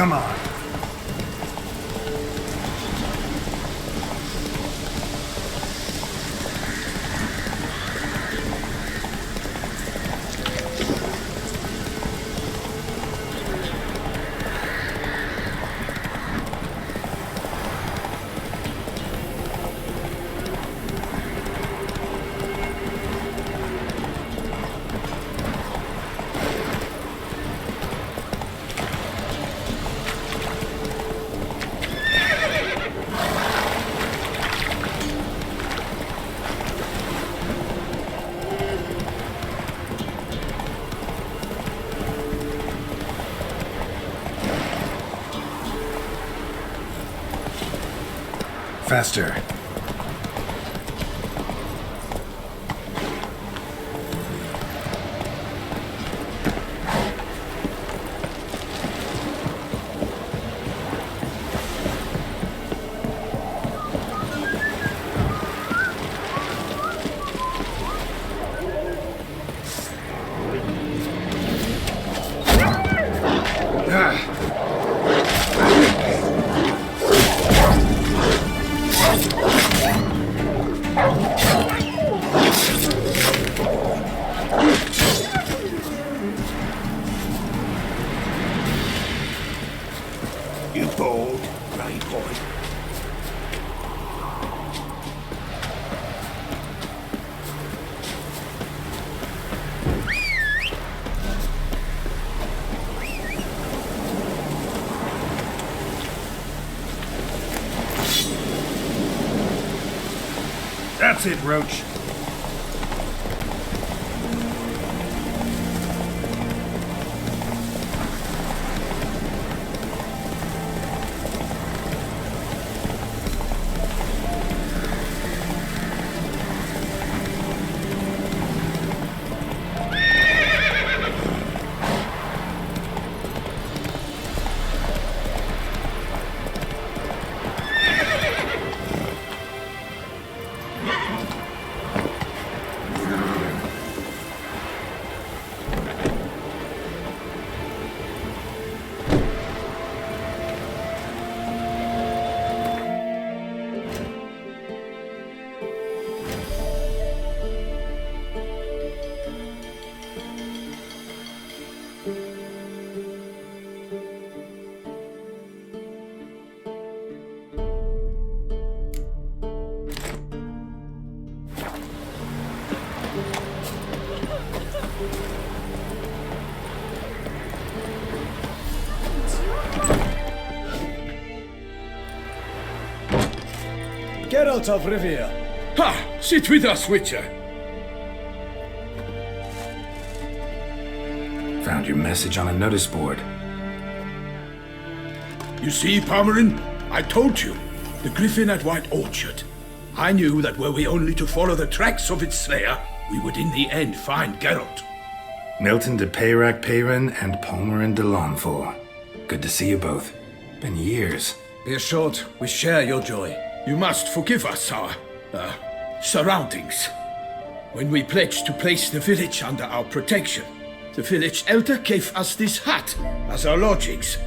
Come on. Faster. You bold, right boy? That's it, Roach. Geralt of Rivia. Ha! Sit with us, Witcher. Found your message on a notice board. You see, Palmerin? I told you. The Griffin at White Orchard. I knew that were we only to follow the tracks of its slayer, we would in the end find Geralt. Milton de Peyrac Peyran and Palmerin de Lawnford. Good to see you both. Been years. Be assured, we share your joy. You must forgive us our, surroundings. When we pledged to place the village under our protection, the village elder gave us this hut as our lodgings.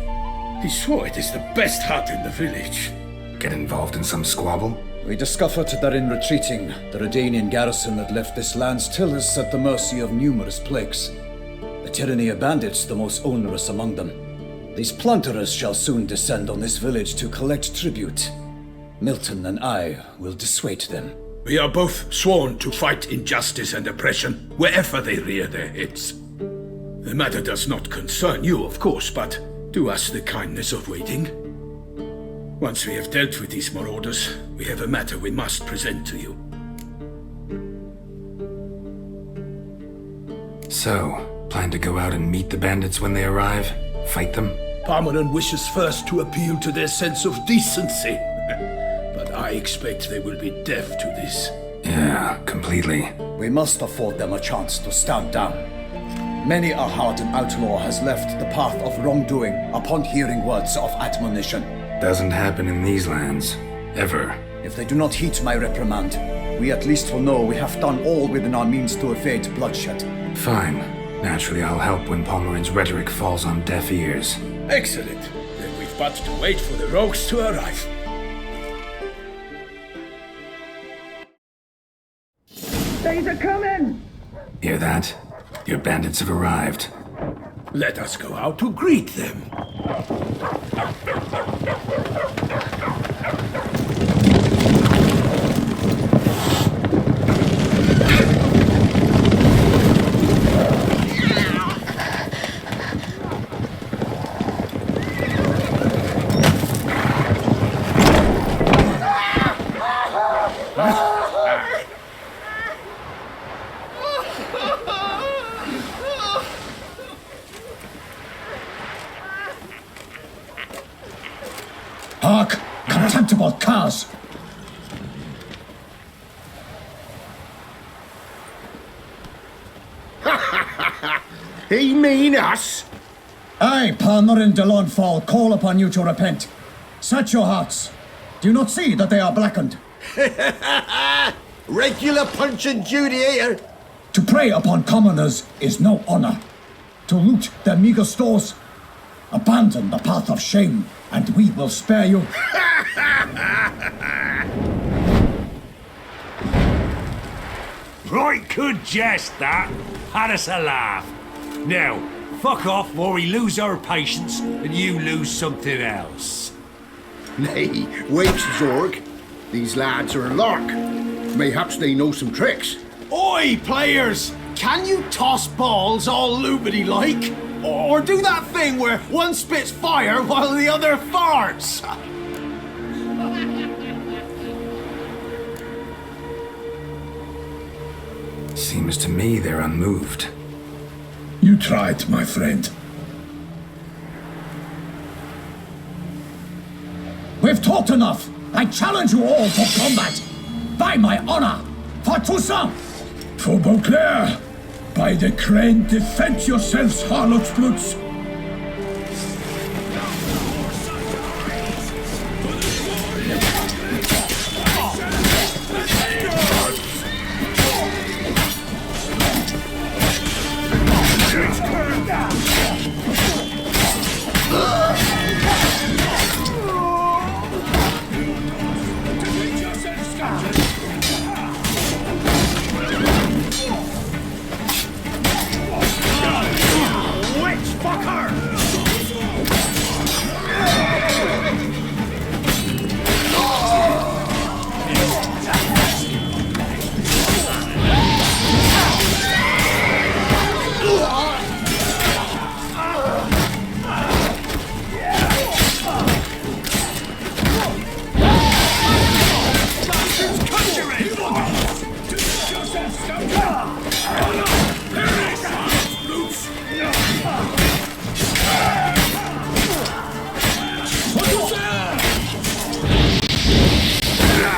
He swore it is the best hut in the village. Get involved in some squabble? We discovered that in retreating, the Redanian garrison that left this land still is at the mercy of numerous plagues. The tyranny of bandits the most onerous among them. These plunderers shall soon descend on this village to collect tribute. Milton and I will dissuade them. We are both sworn to fight injustice and oppression wherever they rear their heads. The matter does not concern you, of course, but do us the kindness of waiting. Once we have dealt with these marauders, we have a matter we must present to you. So, plan to go out and meet the bandits when they arrive? Fight them? Palmerin wishes first to appeal to their sense of decency. But I expect they will be deaf to this. Yeah, completely. We must afford them a chance to stand down. Many a hardened outlaw has left the path of wrongdoing upon hearing words of admonition. Doesn't happen in these lands. Ever. If they do not heed my reprimand, we at least will know we have done all within our means to evade bloodshed. Fine. Naturally, I'll help when Palmerin's rhetoric falls on deaf ears. Excellent. Then but to wait for the rogues to arrive. They're coming! Hear that? Your bandits have arrived. Let us go out to greet them. Hark! Contemptible curs! He mean us? I, Palmerin de Launfal, call upon you to repent. Set your hearts. Do you not see that they are blackened? Regular Punch and Judy here. To prey upon commoners is no honor. To loot their meager stores, abandon the path of shame, and we will spare you. Right good jest, that. Had us a laugh. Now, fuck off or we lose our patience and you lose something else. Nay, wait, Zorg. These lads are a lark. Mayhaps they know some tricks. Oi, players! Can you toss balls all loopity-like? Or do that thing where one spits fire while the other farts? Seems to me they're unmoved. You tried, my friend. We've talked enough. I challenge you all to combat. By my honor, for Toussaint! For Beauclair! By the crane, defend yourselves, harlots bloods!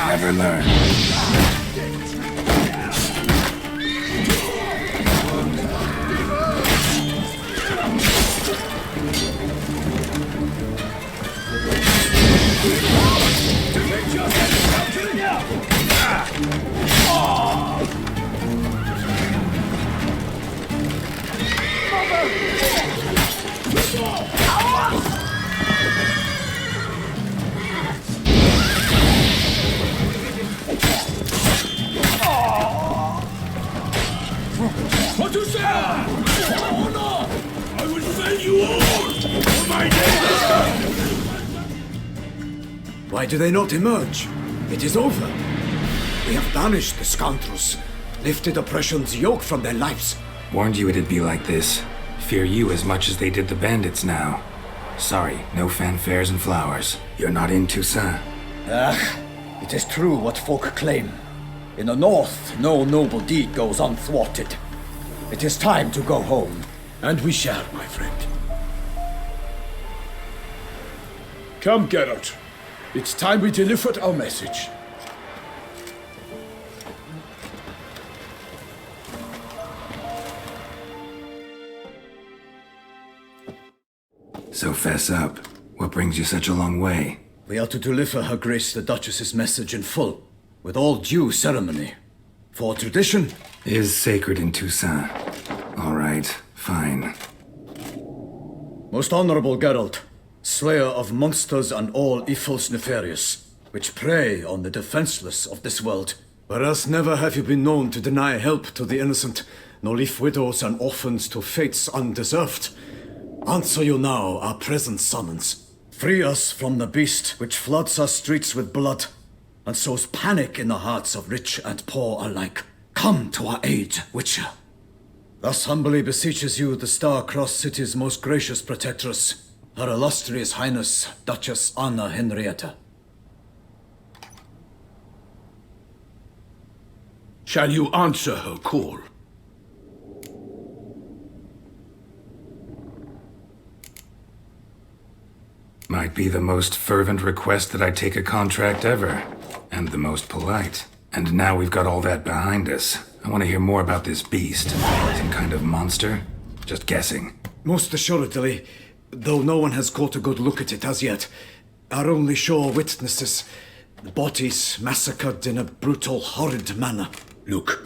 Never learn. What you say? Oh no! I will fell you all for my name. Why do they not emerge? It is over. We have banished the scoundrels, lifted oppression's yoke from their lives. Warned you it'd be like this. Fear you as much as they did the bandits now. Sorry, no fanfares and flowers. You're not in Toussaint. It is true what folk claim. In the north, no noble deed goes unthwarted. It is time to go home. And we shall, my friend. Come, Geralt. It's time we delivered our message. So fess up. What brings you such a long way? We are to deliver Her Grace the Duchess's message in full, with all due ceremony. For tradition Is sacred in Toussaint. All right, fine. Most honorable Geralt, slayer of monsters and all evils nefarious, which prey on the defenseless of this world. Whereas never have you been known to deny help to the innocent, nor leave widows and orphans to fates undeserved. Answer you now our present summons. Free us from the beast which floods our streets with blood, and sows panic in the hearts of rich and poor alike. Come to our aid, Witcher. Thus humbly beseeches you the Star-Crossed City's most gracious protectress, Her Illustrious Highness, Duchess Anna Henrietta. Shall you answer her call? Might be the most fervent request that I take a contract ever, and the most polite. And now we've got all that behind us. I want to hear more about this beast. Some kind of monster? Just guessing. Most assuredly, though no one has caught a good look at it as yet. Our only sure witnesses, bodies massacred in a brutal, horrid manner. Look,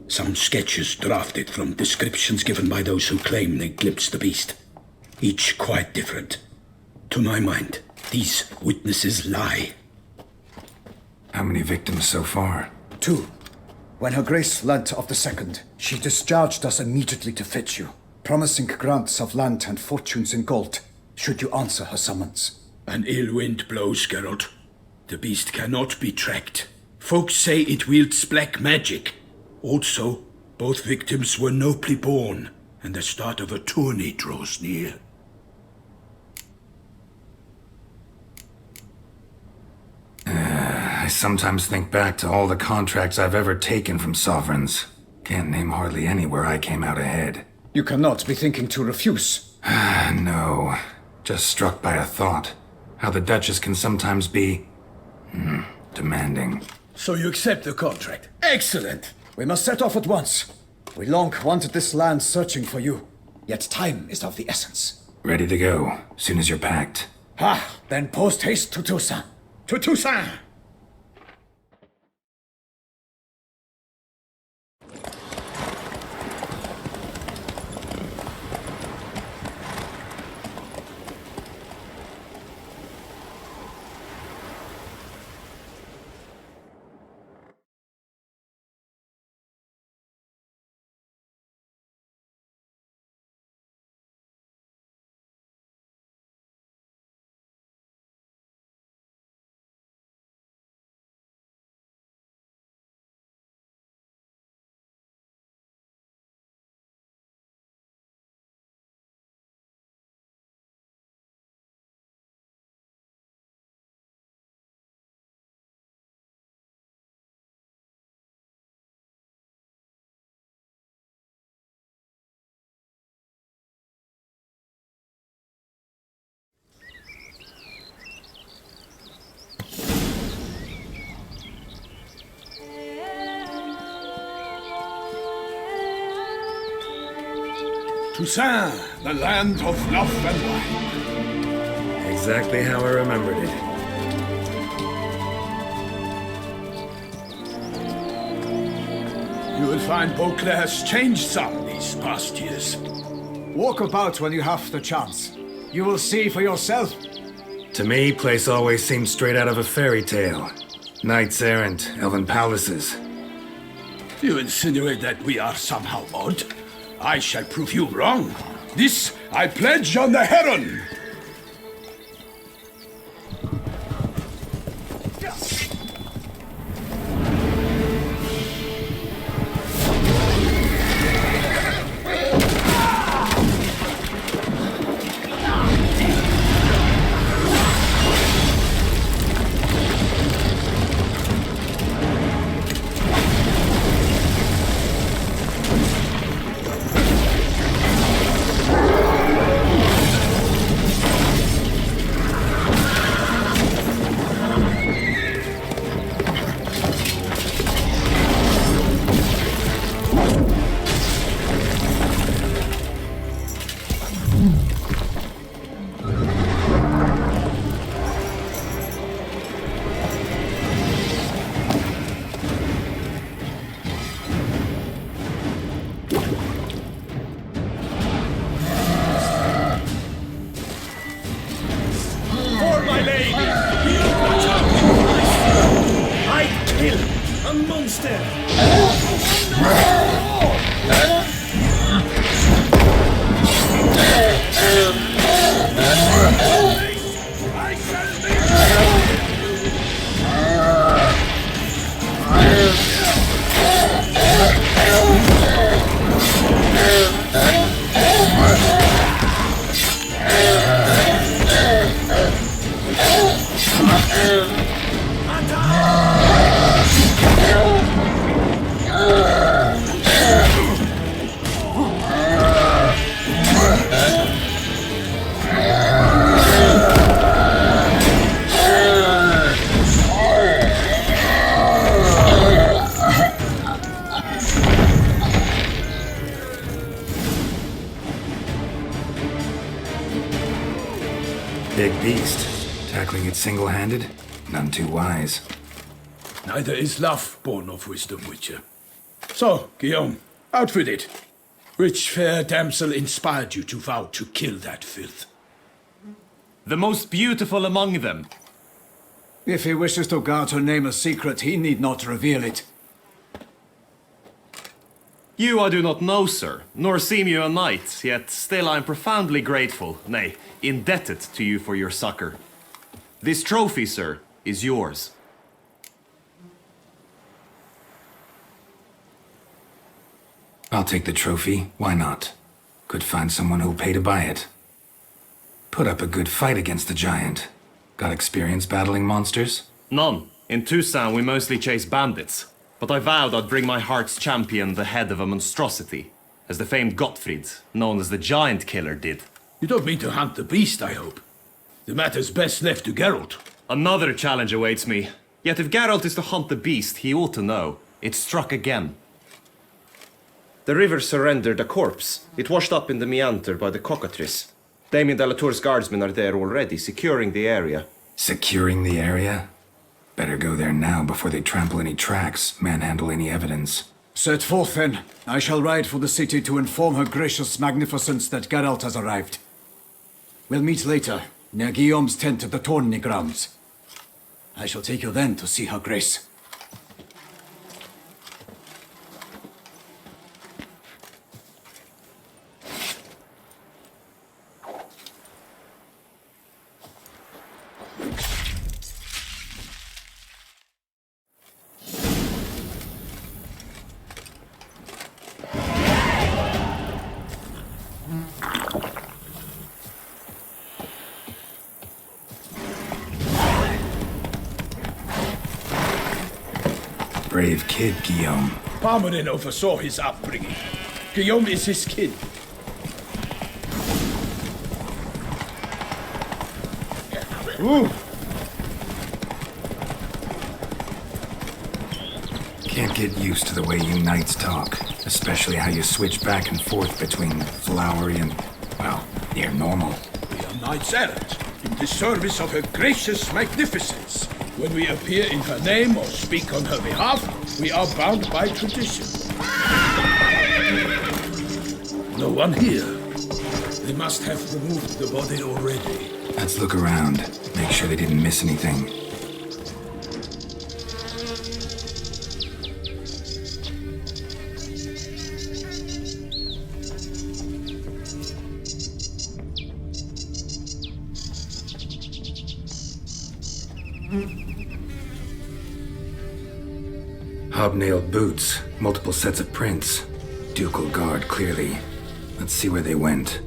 some sketches drafted from descriptions given by those who claim they glimpsed the beast. Each quite different. To my mind, these witnesses lie. How many victims so far? 2. When Her Grace learnt of the second, she discharged us immediately to fetch you, promising grants of land and fortunes in gold, should you answer her summons. An ill wind blows, Geralt. The beast cannot be tracked. Folks say it wields black magic. Also, both victims were nobly born, and the start of a tourney draws near. I sometimes think back to all the contracts I've ever taken from sovereigns. Can't name hardly any where I came out ahead. You cannot be thinking to refuse. No. Just struck by a thought. How the Duchess can sometimes be... demanding. So you accept the contract? Excellent! We must set off at once. We long wanted this land searching for you, yet time is of the essence. Ready to go, soon as you're packed. Then post haste to Toussaint. To Toussaint! Toussaint, the land of love and wine. Exactly how I remembered it. You will find Beauclair's changed some these past years. Walk about when you have the chance. You will see for yourself. To me, place always seemed straight out of a fairy tale. Knights errant, elven palaces. You insinuate that we are somehow odd? I shall prove you wrong. This I pledge on the Heron! bastard! Big beast. Tackling it single-handed? None too wise. Neither is love born of wisdom, Witcher. So, Guillaume, out with it. Which fair damsel inspired you to vow to kill that filth? The most beautiful among them. If he wishes to guard her name a secret, he need not reveal it. You I do not know, sir, nor seem you a knight, yet still I am profoundly grateful, nay, indebted to you for your succor. This trophy, sir, is yours. I'll take the trophy. Why not? Could find someone who'll pay to buy it. Put up a good fight against the giant. Got experience battling monsters? None. In Toussaint we mostly chase bandits. But I vowed I'd bring my heart's champion the head of a monstrosity, as the famed Gottfried, known as the Giant Killer, did. You don't mean to hunt the beast, I hope. The matter's best left to Geralt. Another challenge awaits me. Yet if Geralt is to hunt the beast, he ought to know. It struck again. The river surrendered a corpse. It washed up in the meander by the cockatrice. Damien de la Tour's guardsmen are there already, securing the area. Securing the area? Better go there now before they trample any tracks, manhandle any evidence. Set forth then. I shall ride for the city to inform her gracious magnificence that Geralt has arrived. We'll meet later, near Guillaume's tent at the Tourney grounds. I shall take you then to see her grace. Brave kid, Guillaume. Parmanin oversaw his upbringing. Guillaume is his kid. Ooh. Can't get used to the way you knights talk, especially how you switch back and forth between flowery and, well, near normal. We are knights errant, in the service of her gracious magnificence. When we appear in her name or speak on her behalf, we are bound by tradition. No one here. They must have removed the body already. Let's look around, make sure they didn't miss anything. Hobnailed boots, multiple sets of prints. Ducal guard, clearly. Let's see where they went.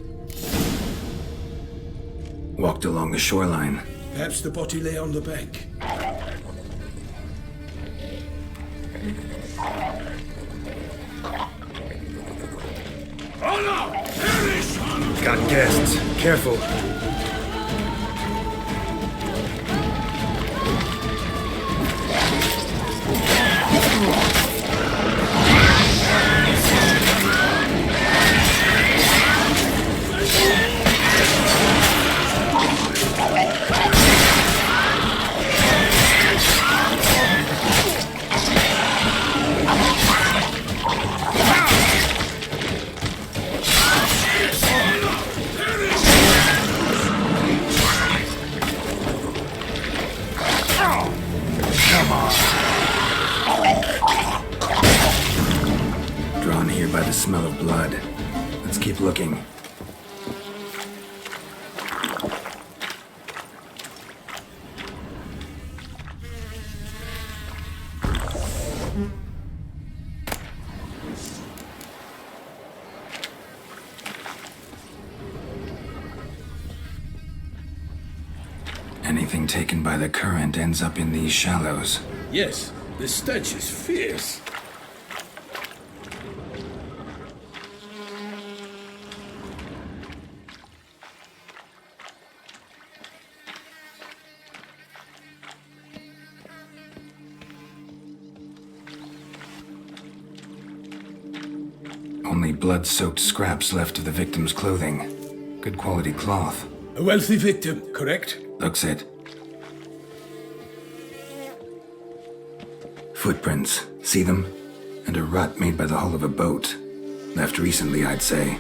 Walked along the shoreline. Perhaps the body lay on the bank. Got guests. Careful. Drawn here by the smell of blood. Let's keep looking. Anything taken by the current ends up in these shallows. Yes, the stench is fierce. Only blood-soaked scraps left of the victim's clothing. Good quality cloth. A wealthy victim, correct? Looks it. Footprints. See them? And a rut made by the hull of a boat. Left recently, I'd say.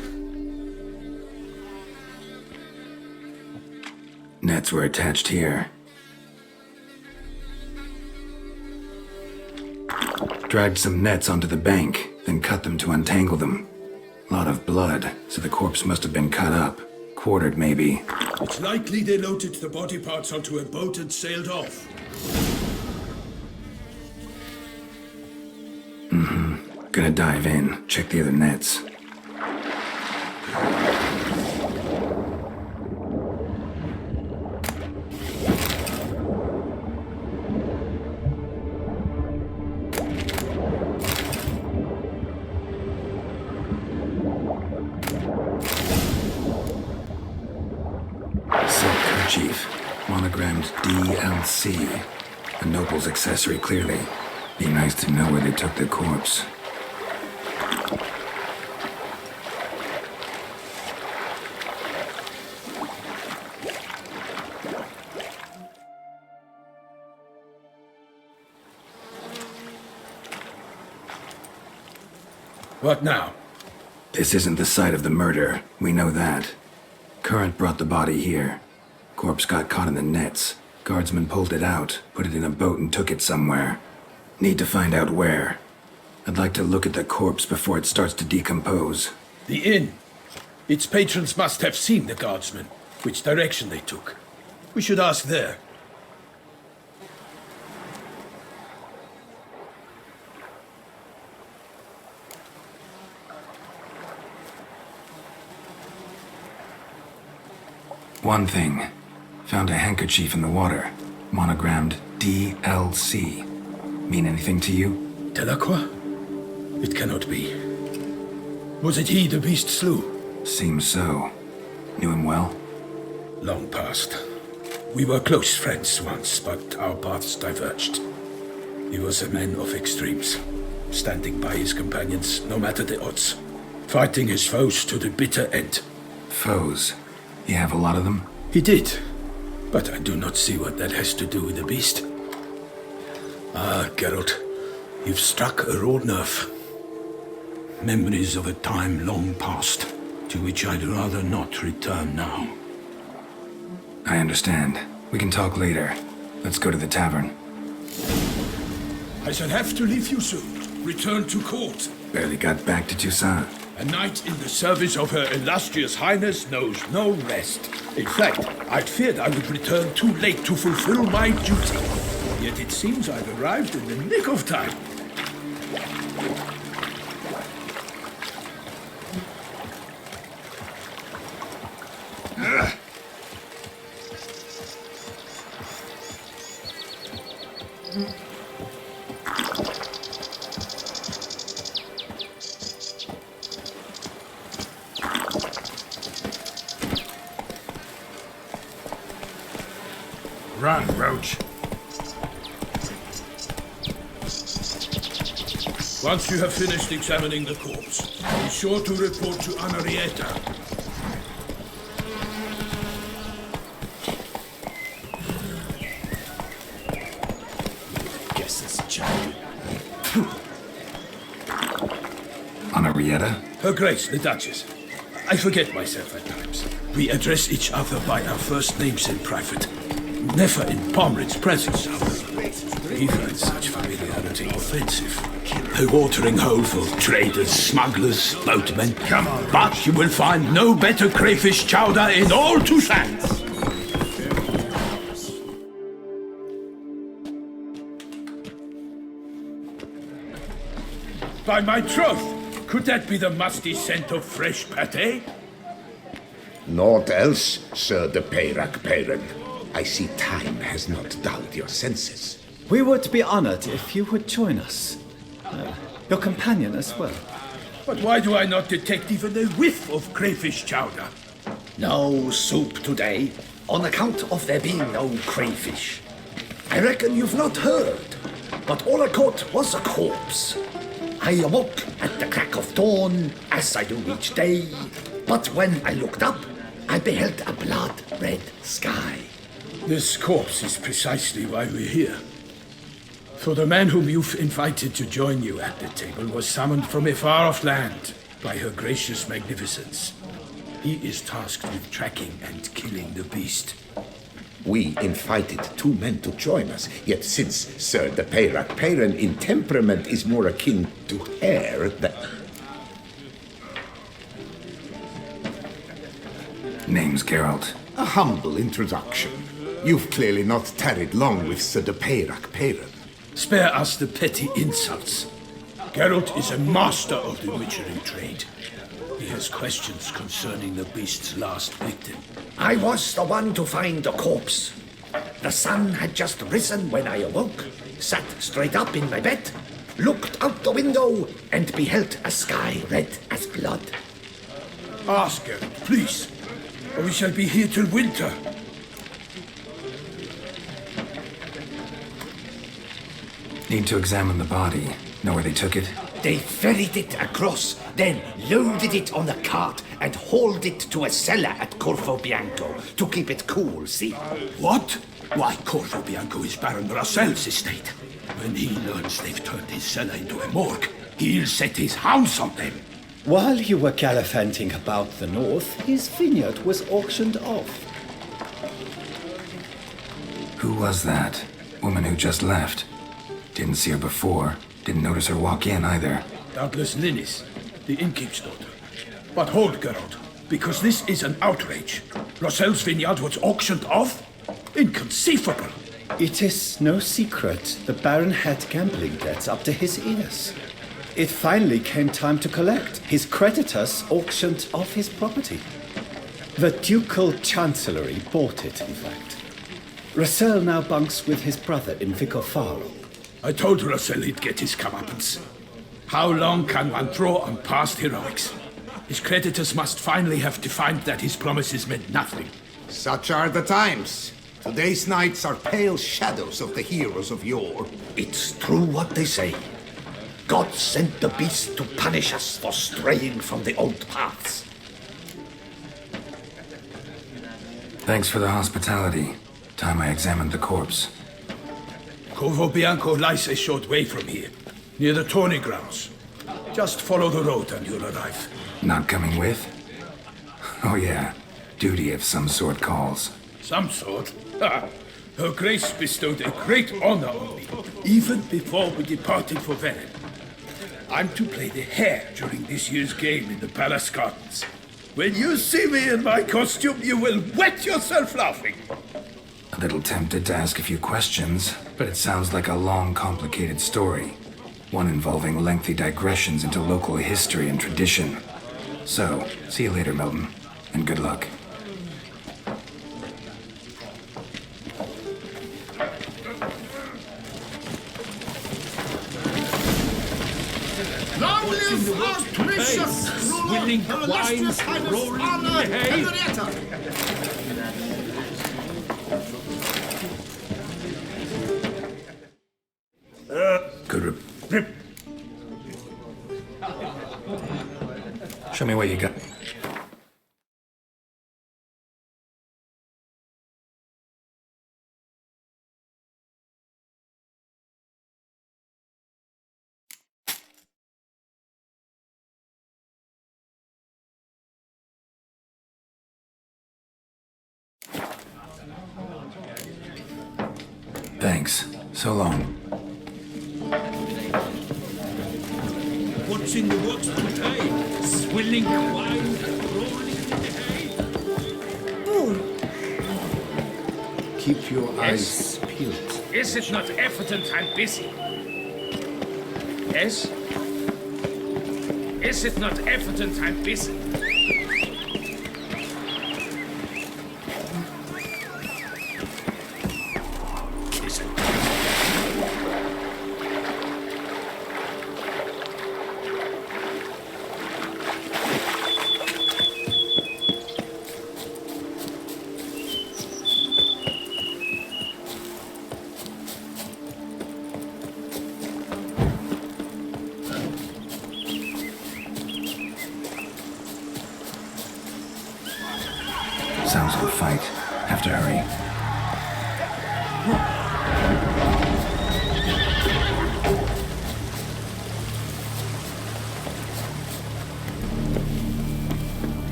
Nets were attached here. Dragged some nets onto the bank, then cut them to untangle them. Lot of blood, so the corpse must have been cut up. Quartered, maybe. It's likely they loaded the body parts onto a boat and sailed off. Gonna dive in, check the other nets. Silk kerchief, monogrammed DLC. A noble's accessory, clearly. Be nice to know where they took the corpse. What now? This isn't the site of the murder. We know that. Current brought the body here. Corpse got caught in the nets. Guardsmen pulled it out, put it in a boat and took it somewhere. Need to find out where. I'd like to look at the corpse before it starts to decompose. The inn. Its patrons must have seen the guardsmen, which direction they took. We should ask there. One thing. Found a handkerchief in the water. Monogrammed DLC. Mean anything to you? Dcoy? It cannot be. Was it he the beast slew? Seems so. Knew him well? Long past. We were close friends once, but our paths diverged. He was a man of extremes, standing by his companions no matter the odds, fighting his foes to the bitter end. Foes? You have a lot of them? He did, but I do not see what that has to do with the beast. Ah, Geralt, you've struck a raw nerve. Memories of a time long past, to which I'd rather not return now. I understand. We can talk later. Let's go to the tavern. I shall have to leave you soon. Return to court. Barely got back to Toussaint. A knight in the service of Her Illustrious Highness knows no rest. In fact, I'd feared I would return too late to fulfill my duty. Yet it seems I've arrived in the nick of time. Run, Roach. Once you have finished examining the corpse, be sure to report to Anarietta. Guess it's Jack. Anarietta? Her Grace, the Duchess. I forget myself at times. We address each other by our first names in private. Never in Pomred's presence, however. He finds such familiarity offensive. A watering hole for traders, smugglers, boatmen. Come on. But you will find no better crayfish chowder in all Toussaint. By my troth, could that be the musty scent of fresh pate? Naught else, Sir de Peyrac. I see time has not dulled your senses. We would be honored if you would join us. Your companion as well. But why do I not detect even a whiff of crayfish chowder? No soup today, on account of there being no crayfish. I reckon you've not heard, but all I caught was a corpse. I awoke at the crack of dawn, as I do each day, but when I looked up, I beheld a blood-red sky. This corpse is precisely why we're here. For the man whom you've invited to join you at the table was summoned from a far-off land by her gracious magnificence. He is tasked with tracking and killing the beast. We invited 2 men to join us, yet since Sir de Peyrac in temperament is more akin to hair than... Name's Geralt. A humble introduction. You've clearly not tarried long with Sir de Peyrac. Spare us the petty insults. Geralt is a master of the witchery trade. He has questions concerning the beast's last victim. I was the one to find the corpse. The sun had just risen when I awoke, sat straight up in my bed, looked out the window, and beheld a sky red as blood. Ask Geralt, please, or we shall be here till winter. Need to examine the body. Know where they took it? They ferried it across, then loaded it on a cart and hauled it to a cellar at Corvo Bianco to keep it cool, see? What? Why, Corvo Bianco is Baron Russell's estate. When he learns they've turned his cellar into a morgue, he'll set his hounds on them. While you were gallivanting about the north, his vineyard was auctioned off. Who was that? Woman who just left. Didn't see her before. Didn't notice her walk in either. Doubtless Linnis, the innkeep's daughter. But hold, Geralt, because this is an outrage. Russell's vineyard was auctioned off? Inconceivable! It is no secret the Baron had gambling debts up to his ears. It finally came time to collect. His creditors auctioned off his property. The ducal chancellery bought it, in fact. Russell now bunks with his brother in Vicofaro. I told Russell he'd get his comeuppance. How long can one draw on past heroics? His creditors must finally have defined that his promises meant nothing. Such are the times. Today's knights are pale shadows of the heroes of yore. It's true what they say. God sent the beast to punish us for straying from the old paths. Thanks for the hospitality. Time I examined the corpse. Corvo Bianco lies a short way from here, near the tourney grounds. Just follow the road and you'll arrive. Not coming with? Oh yeah, duty of some sort calls. Some sort? Ha! Her Grace bestowed a great honor on me, even before we departed for Velen. I'm to play the hare during this year's game in the palace gardens. When you see me in my costume, you will wet yourself laughing. A little tempted to ask a few questions, but it sounds like a long, complicated story. One involving lengthy digressions into local history and tradition. So, see you later, Milton, and good luck. Long live our gracious ruler, Winning Her wines, illustrious Highness rolling Anna in the hay. Henrietta. Good Show me what you got. Thanks. So long. what's in the works today? Swilling wine, rolling in the hay. Keep your eyes peeled. Is it not evident I'm busy? Yes? Is it not evident I'm busy? Sounds like a fight. Have to hurry.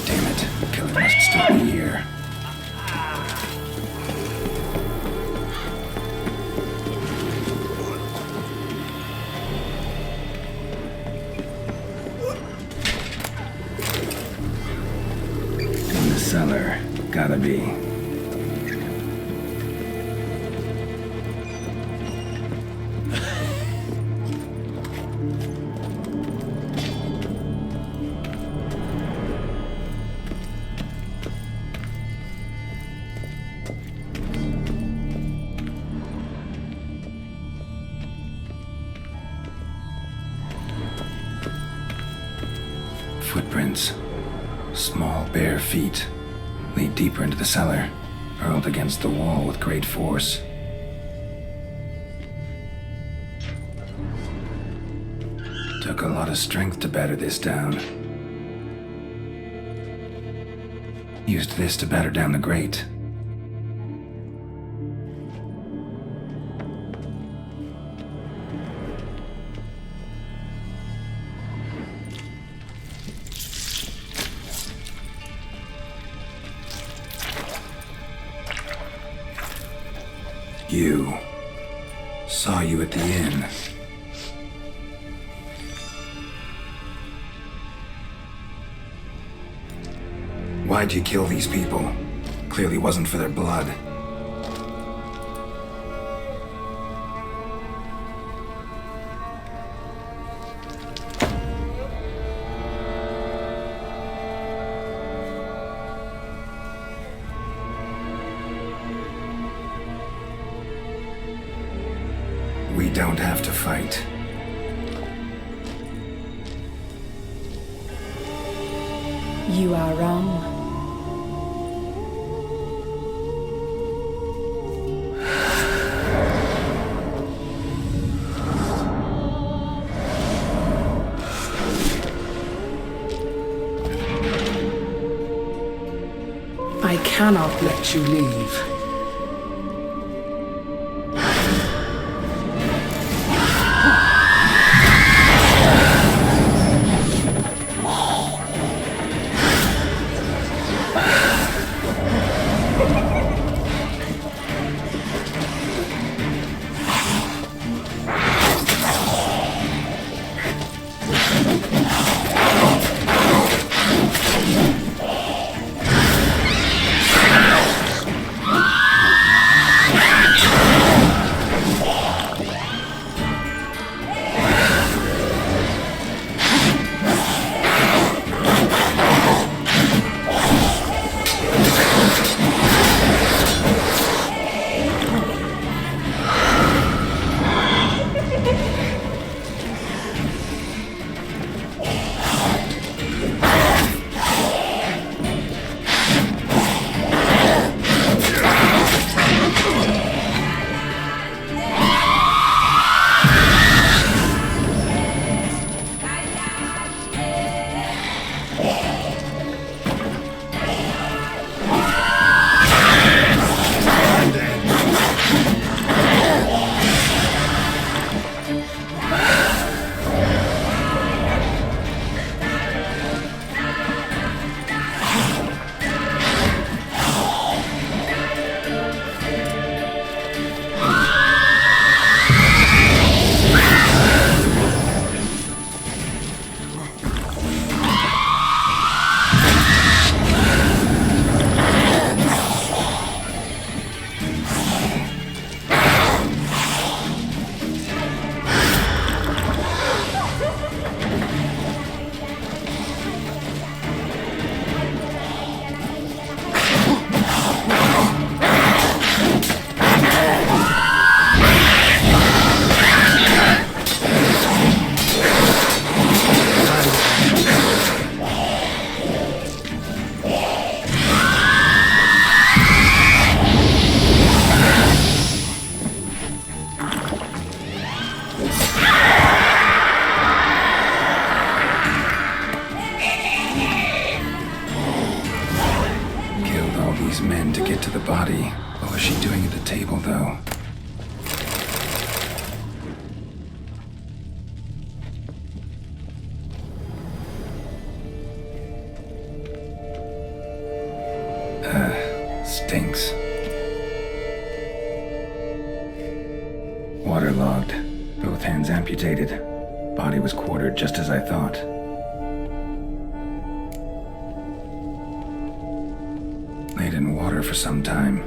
Damn it. Killer must still be here. Cellar. Gotta be. Footprints. Small, bare feet. Lead deeper into the cellar, hurled against the wall with great force. Took a lot of strength to batter this down. Used this to batter down the grate. You. Saw you at the inn. Why'd you kill these people? Clearly wasn't for their blood. We don't have to fight. You are wrong. I cannot let you leave. stinks. Waterlogged. Both hands amputated. Body was quartered just as I thought. Laid in water for some time.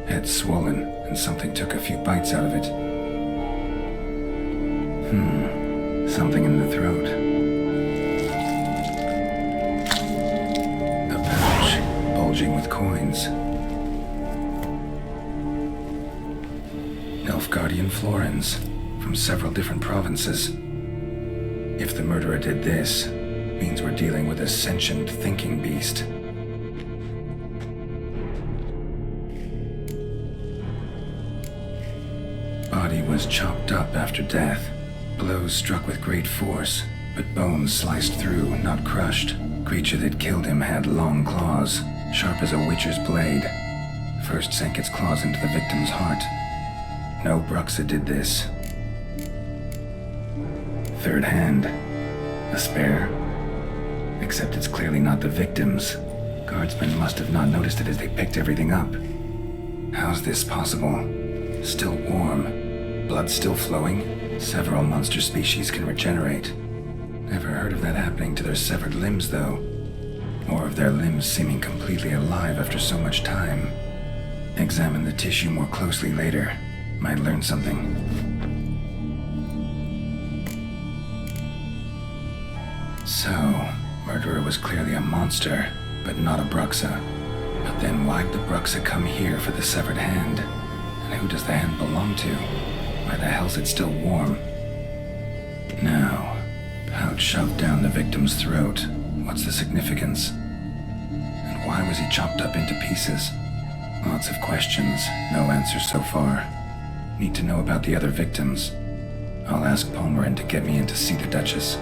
Head swollen, and something took a few bites out of it. Something in the throat. A pouch, bulging with coins. Nilfgaardian florins, from several different provinces. If the murderer did this, means we're dealing with a sentient thinking beast. Body was chopped up after death. Blows struck with great force, but bones sliced through, not crushed. Creature that killed him had long claws, sharp as a witcher's blade. First sank its claws into the victim's heart. No Bruxa did this. Third hand. A spare. Except it's clearly not the victim's. Guardsmen must have not noticed it as they picked everything up. How's this possible? Still warm. Blood still flowing. Several monster species can regenerate. Never heard of that happening to their severed limbs, though. Or of their limbs seeming completely alive after so much time. Examine the tissue more closely later. Might learn something. So, murderer was clearly a monster, but not a Bruxa. But then why'd the Bruxa come here for the severed hand? And who does the hand belong to? Why the hell's it still warm? Now, pouch shoved down the victim's throat. What's the significance? And why was he chopped up into pieces? Lots of questions, no answers so far. Need to know about the other victims. I'll ask Palmerin to get me in to see the Duchess.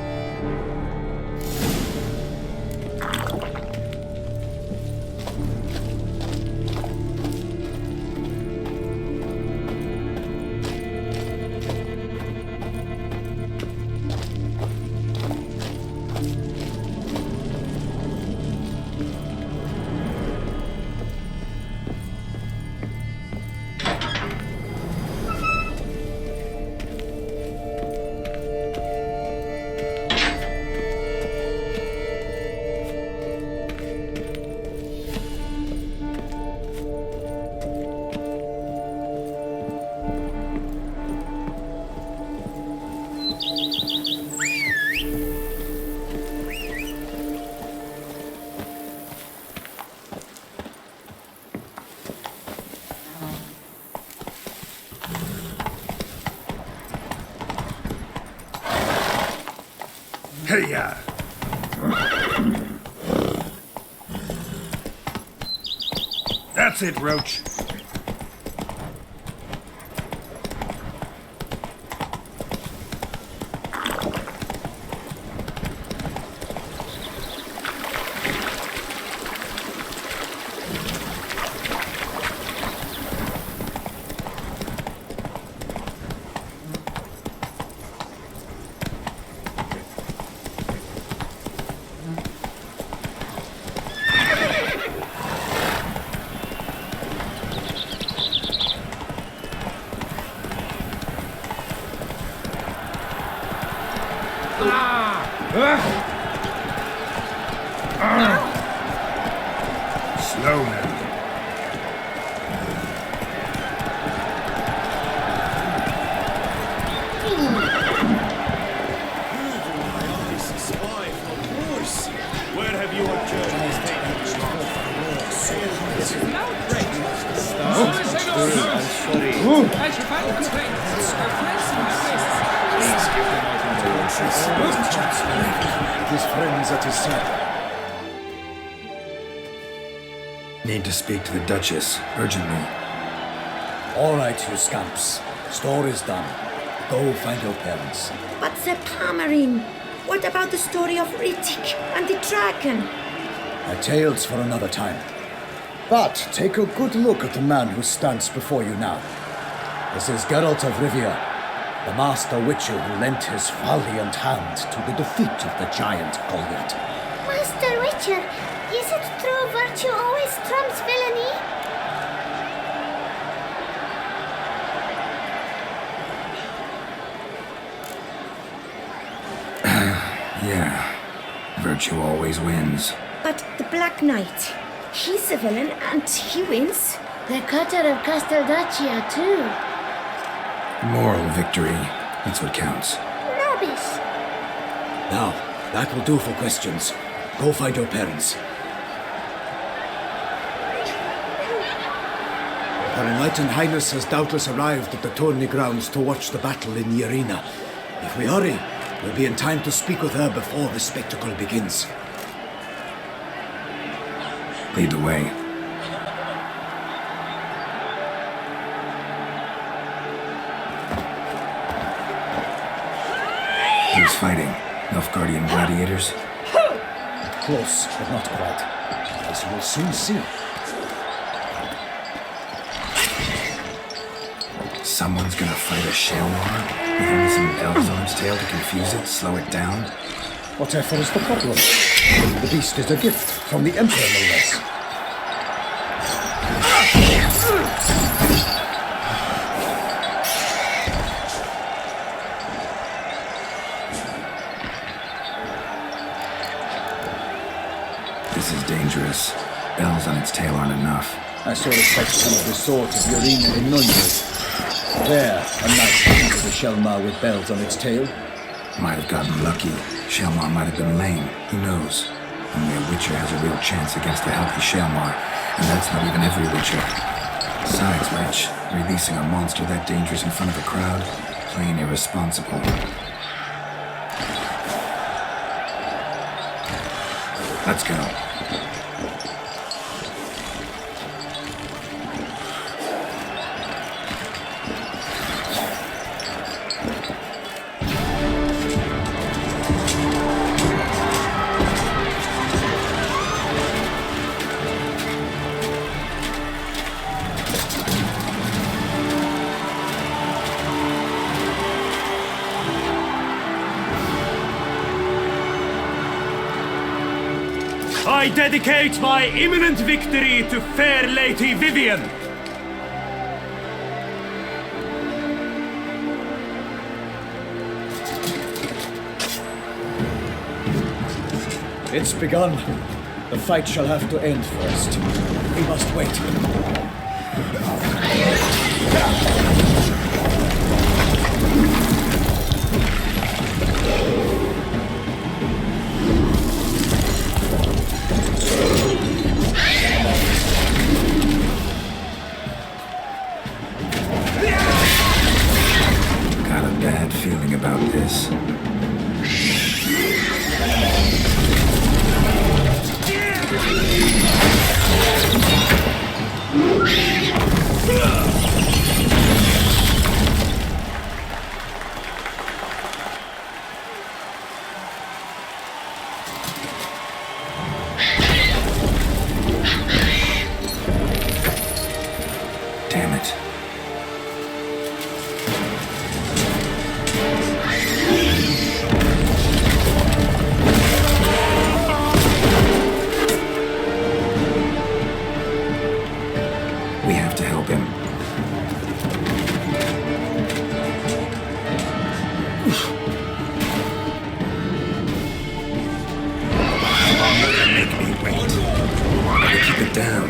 Hey-ya! That's it, Roach. Slow now. Where have your journeys taken you? This is an outrage. I'm sorry. I should find the train. Please give them His friends at his side. Need to speak to the Duchess, urgently. All right, you scamps. Story's done. Go find your parents. But Sir Palmerin, what about the story of Rittik and the dragon? A tale's for another time. But take a good look at the man who stands before you now. This is Geralt of Rivia, the master witcher who lent his valiant hand to the defeat of the giant Goliath. Master Witcher, is it true virtue always trumps villainy? Yeah, virtue always wins. But the Black Knight, he's a villain and he wins. The cutter of Casteldaccia, too. Moral victory, that's what counts. Nobis. Now, that will do for questions. Go find your parents. Her Enlightened Highness has doubtless arrived at the tourney grounds to watch the battle in the arena. If we hurry, we'll be in time to speak with her before the spectacle begins. Lead the way. Who's fighting? Nilfgaardian gladiators? Close, but not quite. As you will soon see. Someone's gonna fight a Shelmar with only some bells on its tail to confuse it, slow it down? Whatever is the problem? The beast is a gift from the Emperor, no less. This is dangerous. Bells on its tail aren't enough. I saw a section of the sword of the arena in Nunez. There, a knight entered a Shelmar with bells on its tail. Might have gotten lucky. Shelmar might have been lame. Who knows? Only a Witcher has a real chance against a healthy Shelmar, and that's not even every Witcher. Besides which, releasing a monster that dangerous in front of a crowd, plain irresponsible. Let's go. I dedicate my imminent victory to fair Lady Vivian. It's begun. The fight shall have to end first. We must wait. Got a bad feeling about this. Damn it. We have to help him. Make me wait. Gotta keep it down.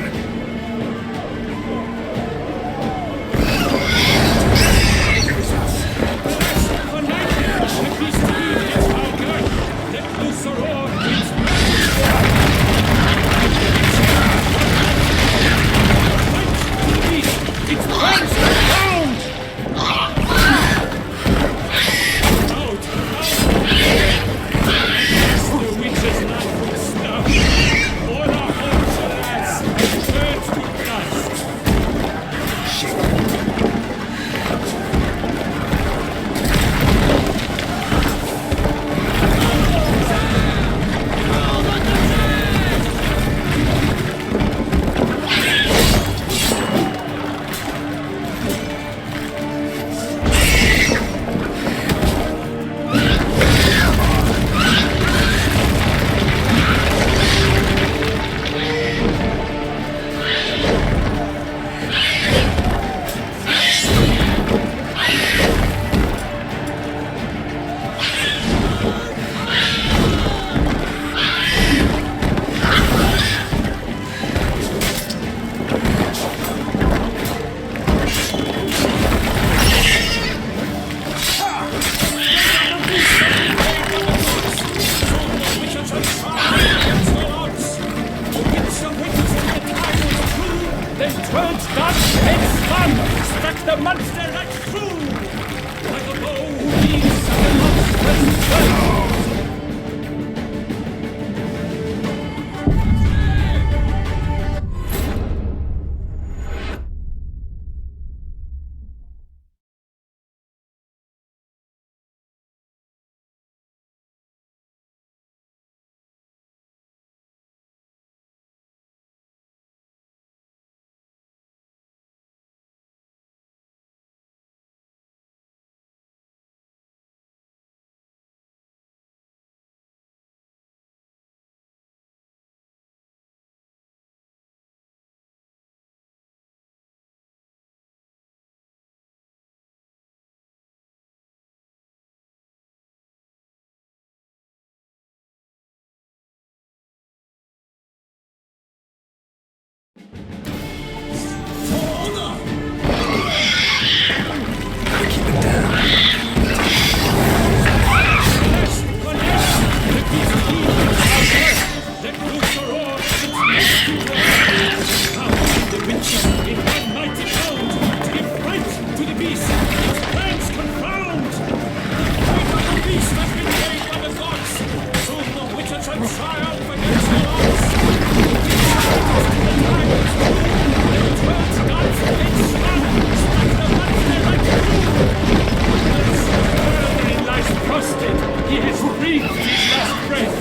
breathed his last breath.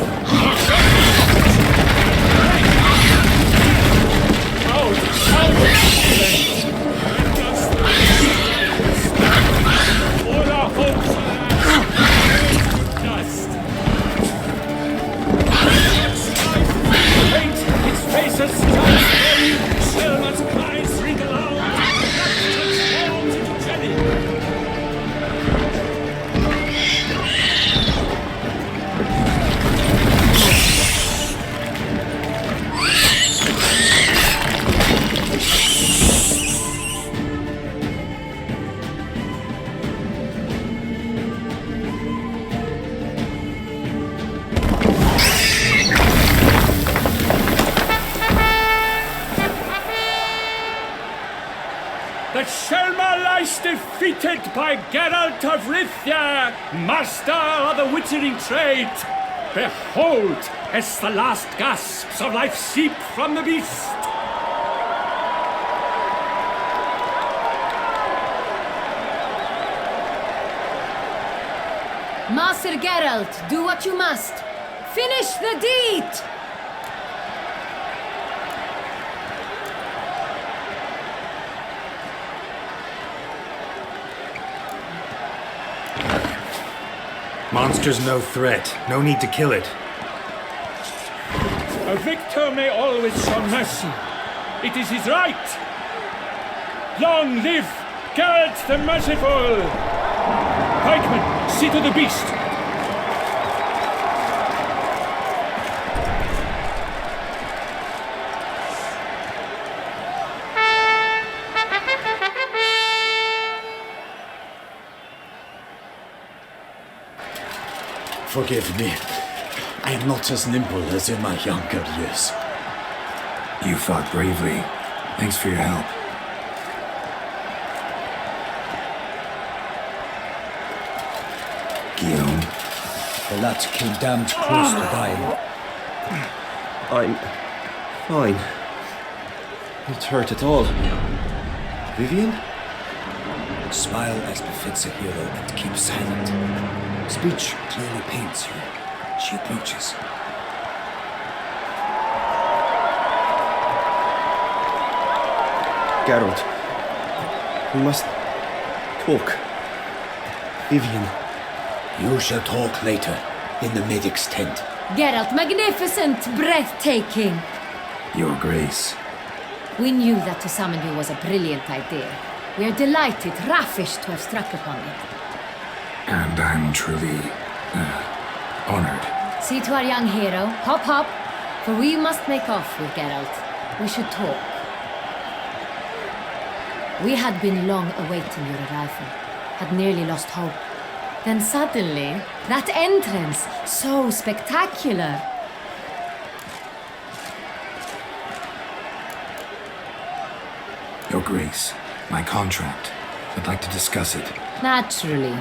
All our hopes are dust. Paint its faces transparent, Selma's cries ring aloud. Transformed into jelly. The Selma lies defeated by Geralt of Rivia, master of the witchering trade. Behold, as the last gasps of life seep from the beast. Master Geralt, do what you must. Finish the deed! Monster's no threat. No need to kill it. A victor may always show mercy. It is his right. Long live Geralt the Merciful! Pikeman, see to the beast. Forgive me. I am not as nimble as in my younger years. You fought bravely. Thanks for your help. Guillaume. The lad came damned close to dying. I'm fine. Not hurt at all. Vivian? Smile as befits a hero and keep silent. Speech clearly paints her. She approaches. Geralt, we must talk. Vivian. You shall talk later, in the medic's tent. Geralt, magnificent, breathtaking. Your Grace. We knew that to summon you was a brilliant idea. We are delighted, ravished to have struck upon it. And I'm truly, honored. See to our young hero. Hop, hop. For we must make off with Geralt. We should talk. We had been long awaiting your arrival. Had nearly lost hope. Then suddenly, that entrance, so spectacular. Your Grace, my contract. I'd like to discuss it. Naturally,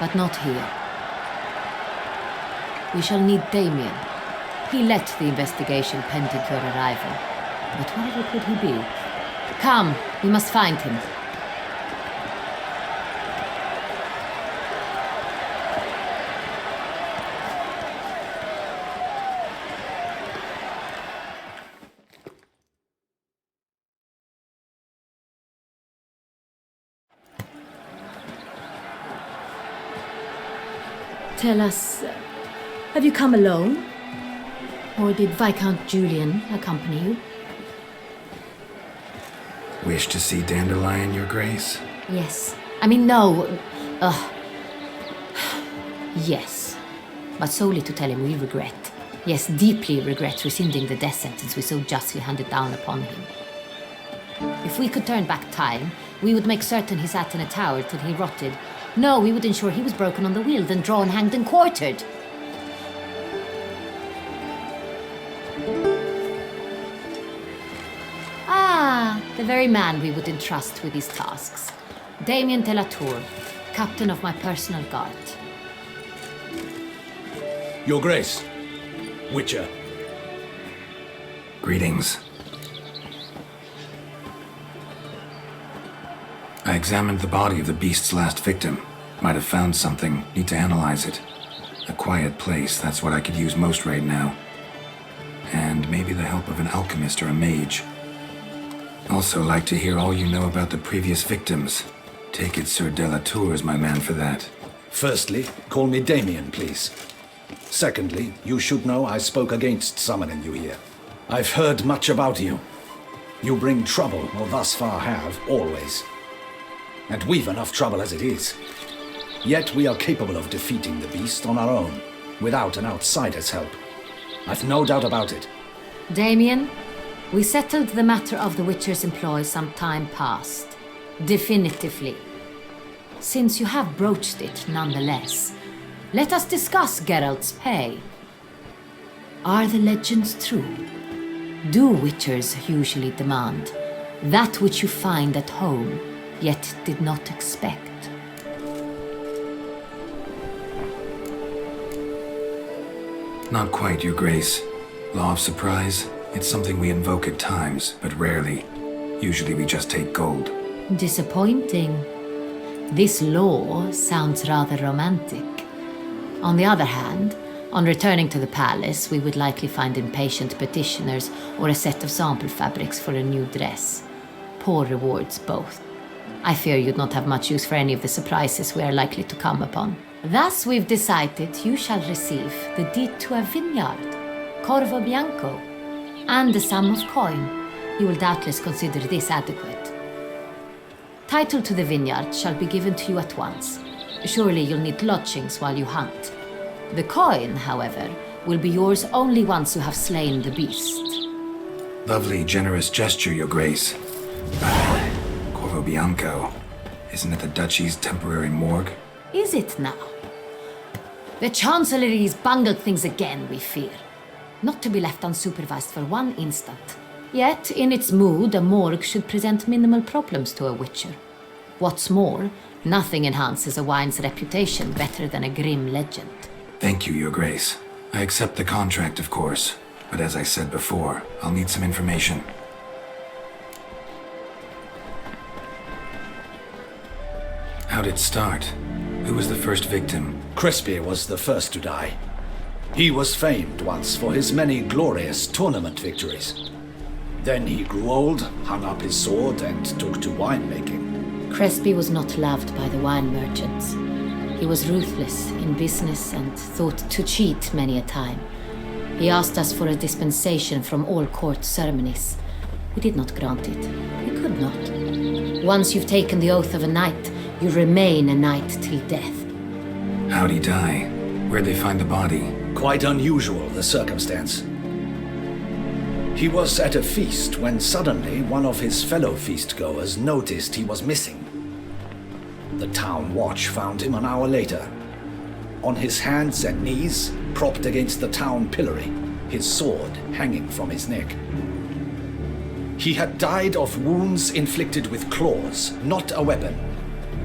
but not here. We shall need Damien. He led the investigation pending your arrival. But wherever could he be? Come, we must find him. Tell us, have you come alone? Or did Viscount Julian accompany you? Wish to see Dandelion, Your Grace? Yes. I mean, no. Yes. But solely to tell him we regret. Yes, deeply regret rescinding the death sentence we so justly handed down upon him. If we could turn back time, we would make certain he sat in a tower till he rotted. No, we would ensure he was broken on the wheel, then drawn, hanged, and quartered. Ah, the very man we would entrust with these tasks. Damien de la Tour, captain of my personal guard. Your Grace, Witcher. Greetings. I examined the body of the beast's last victim. Might have found something. Need to analyze it. A quiet place, that's what I could use most right now. And maybe the help of an alchemist or a mage. Also like to hear all you know about the previous victims. Take it Sir Delatour is my man for that. Firstly, call me Damien, please. Secondly, you should know I spoke against summoning you here. I've heard much about you. You bring trouble, or thus far have, always. And we've enough trouble as it is. Yet we are capable of defeating the beast on our own, without an outsider's help. I've no doubt about it. Damien, we settled the matter of the Witcher's employ some time past. Definitively. Since you have broached it nonetheless, let us discuss Geralt's pay. Are the legends true? Do Witchers usually demand that which you find at home, yet did not expect? Not quite, Your Grace. Law of surprise, it's something we invoke at times, but rarely. Usually we just take gold. Disappointing. This law sounds rather romantic. On the other hand, on returning to the palace, we would likely find impatient petitioners or a set of sample fabrics for a new dress. Poor rewards both. I fear you'd not have much use for any of the surprises we are likely to come upon. Thus we've decided you shall receive the deed to a vineyard, Corvo Bianco, and the sum of coin. You will doubtless consider this adequate. Title to the vineyard shall be given to you at once. Surely you'll need lodgings while you hunt. The coin, however, will be yours only once you have slain the beast. Lovely, generous gesture, Your Grace. Corvo Bianco. Isn't it the Duchy's temporary morgue? Is it now? The Chancellery's bungled things again, we fear. Not to be left unsupervised for one instant. Yet, in its mood, a morgue should present minimal problems to a Witcher. What's more, nothing enhances a wine's reputation better than a grim legend. Thank you, Your Grace. I accept the contract, of course. But as I said before, I'll need some information. How'd it start? Who was the first victim? Crespi was the first to die. He was famed once for his many glorious tournament victories. Then he grew old, hung up his sword, and took to winemaking. Crespi was not loved by the wine merchants. He was ruthless in business and thought to cheat many a time. He asked us for a dispensation from all court ceremonies. We did not grant it. We could not. Once you've taken the oath of a knight, you remain a knight till death. How'd he die? Where'd they find the body? Quite unusual, the circumstance. He was at a feast when suddenly one of his fellow feastgoers noticed he was missing. The town watch found him an hour later. On his hands and knees, propped against the town pillory, his sword hanging from his neck. He had died of wounds inflicted with claws, not a weapon.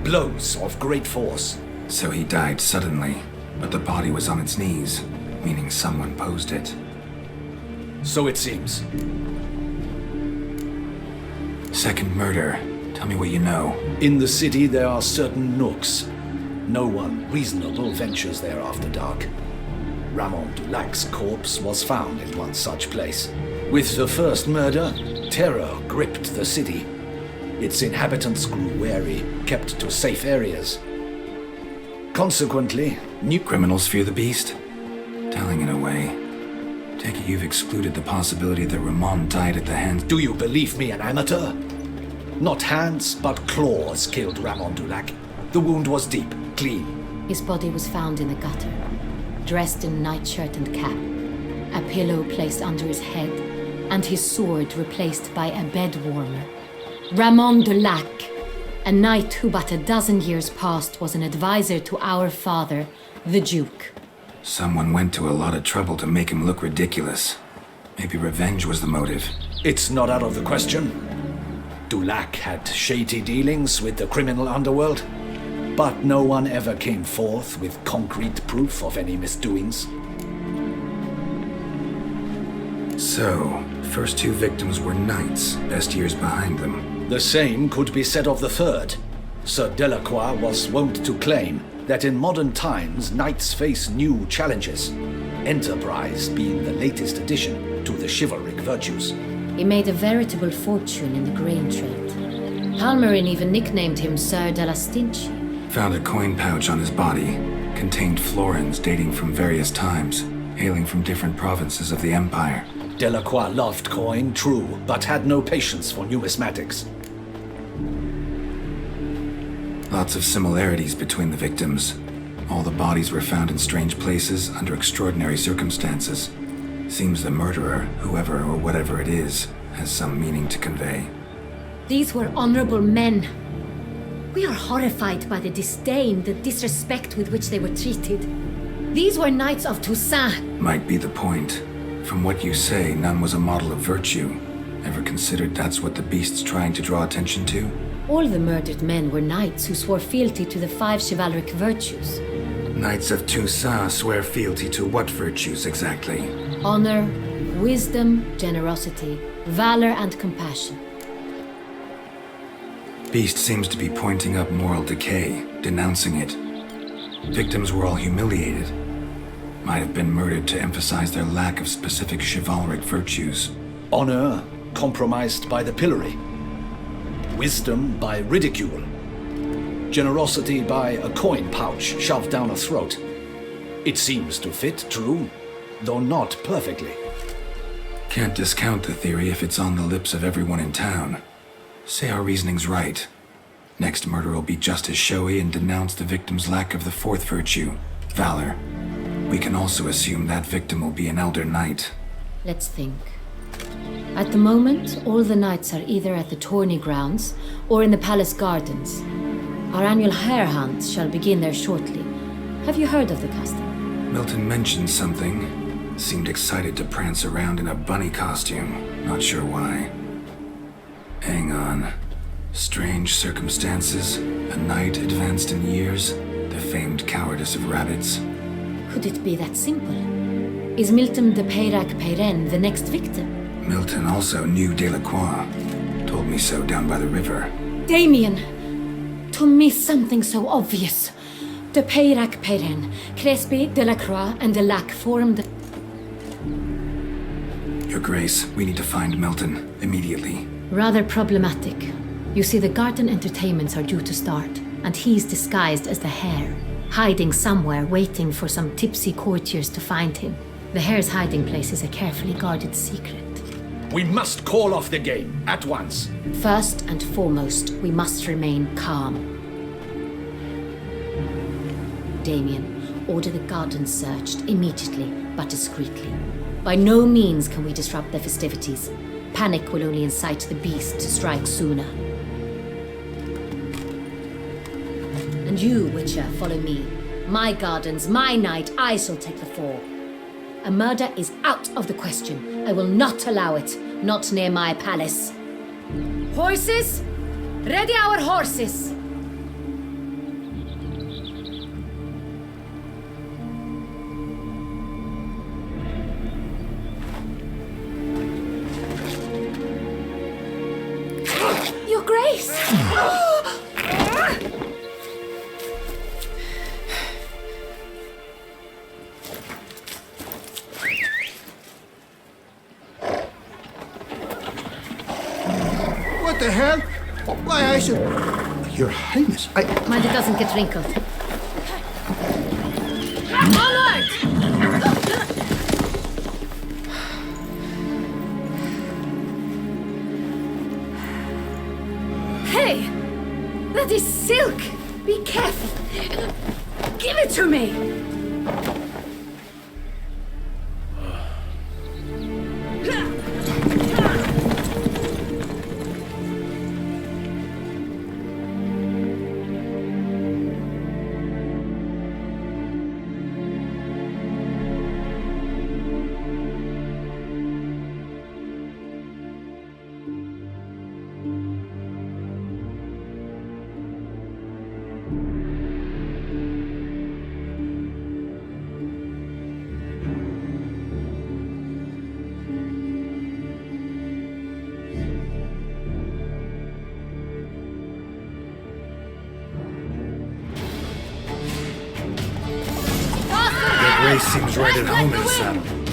Blows of great force. So he died suddenly, but the body was on its knees, meaning someone posed it. So it seems. Second murder. Tell me what you know. In the city there are certain nooks. No one reasonable ventures there after dark. Ramon Dulac's corpse was found in one such place. With the first murder, terror gripped the city. Its inhabitants grew wary, kept to safe areas. Consequently, new criminals fear the beast? Telling in a way. Take it you've excluded the possibility that Ramon died at the hands... Do you believe me an amateur? Not hands, but claws killed Ramon Dulac. The wound was deep, clean. His body was found in the gutter, dressed in nightshirt and cap, a pillow placed under his head, and his sword replaced by a bed warmer. Ramon Dulac, a knight who but a dozen years past was an advisor to our father, the Duke. Someone went to a lot of trouble to make him look ridiculous. Maybe revenge was the motive. It's not out of the question. Dulac had shady dealings with the criminal underworld, but no one ever came forth with concrete proof of any misdoings. So, first two victims were knights, best years behind them. The same could be said of the third. Sir Delacoy was wont to claim that in modern times knights face new challenges, enterprise being the latest addition to the chivalric virtues. He made a veritable fortune in the grain trade. Halmarin even nicknamed him Sir de la Stinchi. Found a coin pouch on his body. Contained florins dating from various times, hailing from different provinces of the Empire. Delacroix loved coin, true, but had no patience for numismatics. Lots of similarities between the victims. All the bodies were found in strange places under extraordinary circumstances. Seems the murderer, whoever or whatever it is, has some meaning to convey. These were honorable men. We are horrified by the disdain, the disrespect with which they were treated. These were knights of Toussaint. Might be the point. From what you say, none was a model of virtue. Ever considered that's what the beast's trying to draw attention to? All the murdered men were knights who swore fealty to the 5 chivalric virtues. Knights of Toussaint swear fealty to what virtues exactly? Honor, wisdom, generosity, valor, and compassion. Beast seems to be pointing up moral decay, denouncing it. Victims were all humiliated. Might have been murdered to emphasize their lack of specific chivalric virtues. Honor compromised by the pillory. Wisdom by ridicule. Generosity by a coin pouch shoved down a throat. It seems to fit, true, though not perfectly. Can't discount the theory if it's on the lips of everyone in town. Say our reasoning's right. Next murder will be just as showy and denounce the victim's lack of the 4th virtue, valor. We can also assume that victim will be an elder knight. Let's think. At the moment, all the knights are either at the tourney grounds or in the palace gardens. Our annual hare hunt shall begin there shortly. Have you heard of the custom? Milton mentioned something. Seemed excited to prance around in a bunny costume. Not sure why. Hang on. Strange circumstances. A knight advanced in years. The famed cowardice of rabbits. Could it be that simple? Is Milton de Peyrac-Peyren the next victim? Milton also knew Delacroix. Told me so down by the river. Damien! To miss something so obvious. De Peyrac-Peyren, Crespi, Delacroix, and Delac formed... Your Grace, we need to find Milton, immediately. Rather problematic. You see, the garden entertainments are due to start, and he's disguised as the hare, hiding somewhere, waiting for some tipsy courtiers to find him. The hare's hiding place is a carefully guarded secret. We must call off the game, at once. First and foremost, we must remain calm. Damien, order the garden searched immediately, but discreetly. By no means can we disrupt the festivities. Panic will only incite the beast to strike sooner. And you, Witcher, follow me. My gardens, my night, I shall take the fall. A murder is out of the question. I will not allow it. Not near my palace. Horses? Ready our horses! Your Grace! What the hell? Why, I should... Your Highness, Mind it doesn't get wrinkled. Onward! Hey! That is silk! Be careful! Give it to me! Grace seems right at home in the saddle.